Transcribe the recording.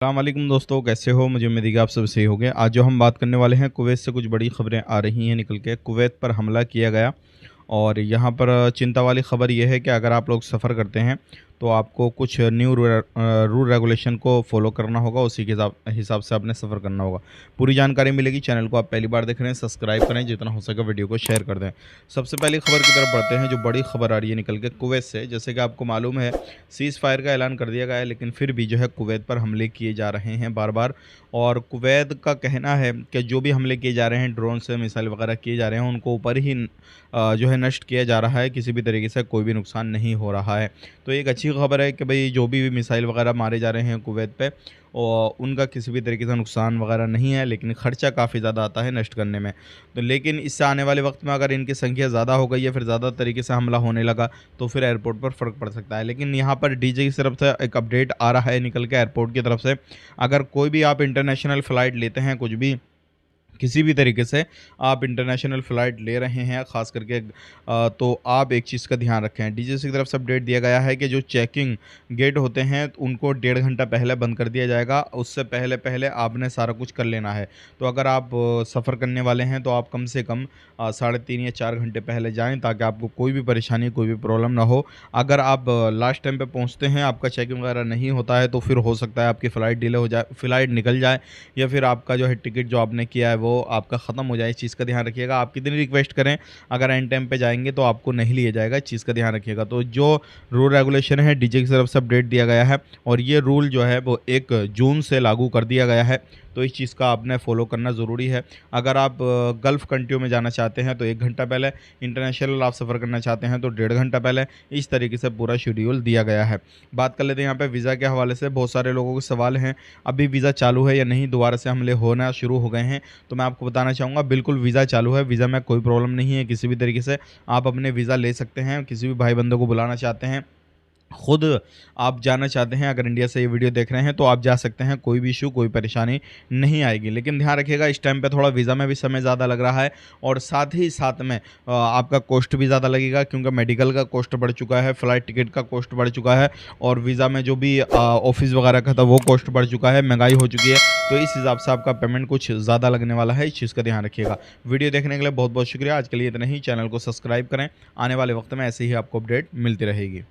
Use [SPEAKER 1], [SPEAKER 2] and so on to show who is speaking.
[SPEAKER 1] अस्सलाम वालेकुम दोस्तों, कैसे हो? मुझे उम्मीद है कि आप सब सही होंगे। आज जो हम बात करने वाले हैं, कुवैत से कुछ बड़ी खबरें आ रही हैं निकल के। कुवैत पर हमला किया गया और यहाँ पर चिंता वाली खबर ये है कि अगर आप लोग सफ़र करते हैं तो आपको कुछ न्यू रूल रेगुलेशन को फॉलो करना होगा। उसी के हिसाब से आपने सफ़र करना होगा। पूरी जानकारी मिलेगी। चैनल को आप पहली बार देख रहे हैं, सब्सक्राइब करें, जितना हो सके वीडियो को शेयर कर दें। सबसे पहली खबर की तरफ बढ़ते हैं, जो बड़ी खबर आ रही है निकल के कुवैत से। जैसे कि आपको मालूम है, सीज़ फायर का ऐलान कर दिया गया है, लेकिन फिर भी जो है कुवैत पर हमले किए जा रहे हैं बार बार। और कुवैत का कहना है कि जो भी हमले किए जा रहे हैं, ड्रोन से मिसाइल वगैरह किए जा रहे हैं, उनको ऊपर ही जो है नष्ट किया जा रहा है। किसी भी तरीके से कोई भी नुकसान नहीं हो रहा है। तो एक अच्छी खबर है कि भाई जो भी मिसाइल वगैरह मारे जा रहे हैं कुवैत पे, और उनका किसी भी तरीके से नुकसान वगैरह नहीं है, लेकिन खर्चा काफ़ी ज़्यादा आता है नष्ट करने में। तो लेकिन इससे आने वाले वक्त में अगर इनकी संख्या ज़्यादा हो गई या फिर ज़्यादा तरीके से हमला होने लगा तो फिर एयरपोर्ट पर फ़र्क पड़ सकता है। लेकिन यहाँ पर डीजे की तरफ से एक अपडेट आ रहा है निकल के एयरपोर्ट की तरफ से। अगर कोई भी आप इंटरनेशनल फ़्लाइट लेते हैं, कुछ भी किसी भी तरीके से आप इंटरनेशनल फ़्लाइट ले रहे हैं, ख़ास करके तो आप एक चीज़ का ध्यान रखें। डीजीसी की तरफ से अपडेट दिया गया है कि जो चेकिंग गेट होते हैं उनको 1.5 घंटा पहले बंद कर दिया जाएगा। उससे पहले पहले आपने सारा कुछ कर लेना है। तो अगर आप सफ़र करने वाले हैं तो आप कम से कम 3.5 या 4 घंटे पहले जाएँ, ताकि आपको कोई भी परेशानी, कोई भी प्रॉब्लम ना हो। अगर आप लास्ट टाइम पे पहुँचते हैं, आपका चेकिंग वगैरह नहीं होता है, तो फिर हो सकता है आपकी फ़्लाइट डिले हो जाए, फ़्लाइट निकल जाए, या फिर आपका जो है टिकट जो आपने किया है वो आपका ख़त्म हो जाए। इस चीज़ का ध्यान रखिएगा। आप कितनी रिक्वेस्ट करें, अगर एंड टाइम पे जाएँगे तो आपको नहीं लिया जाएगा। इस चीज़ का ध्यान रखिएगा। तो जो रूल रेगुलेशन है, डीजे की तरफ से अपडेट दिया गया है और ये रूल जो है वो 1 जून से लागू कर दिया गया है। तो इस चीज़ का आपने फ़ॉलो करना ज़रूरी है। अगर आप गल्फ़ कंट्रियों में जाना चाहते हैं तो 1 घंटा पहले, इंटरनेशनल आप सफ़र करना चाहते हैं तो 1.5 घंटा पहले, इस तरीके से पूरा शेड्यूल दिया गया है। बात कर लेते हैं यहाँ पे वीज़ा के हवाले से। बहुत सारे लोगों के सवाल हैं, अभी वीज़ा चालू है या नहीं, दोबारा से हमले होना शुरू हो गए हैं। तो मैं आपको बताना चाहूँगा, बिल्कुल वीज़ा चालू है। वीज़ा में कोई प्रॉब्लम नहीं है किसी भी तरीके से। आप अपने वीज़ा ले सकते हैं। किसी भी भाई बंदों को बुलाना चाहते हैं, खुद आप जाना चाहते हैं, अगर इंडिया से ये वीडियो देख रहे हैं तो आप जा सकते हैं। कोई भी इशू, कोई परेशानी नहीं आएगी। लेकिन ध्यान रखिएगा, इस टाइम पे थोड़ा वीज़ा में भी समय ज़्यादा लग रहा है और साथ ही साथ में आपका कॉस्ट भी ज़्यादा लगेगा, क्योंकि मेडिकल का कॉस्ट बढ़ चुका है, फ़्लाइट टिकट का कॉस्ट बढ़ चुका है और वीज़ा में जो भी ऑफ़िस वगैरह का था वो कॉस्ट बढ़ चुका है, महंगाई हो चुकी है। तो इस हिसाब से आपका पेमेंट कुछ ज़्यादा लगने वाला है। इस चीज़ का ध्यान रखिएगा। वीडियो देखने के लिए बहुत-बहुत शुक्रिया। आज के लिए इतना ही। चैनल को सब्सक्राइब करें। आने वाले वक्त में ऐसे ही आपको अपडेट मिलती रहेगी।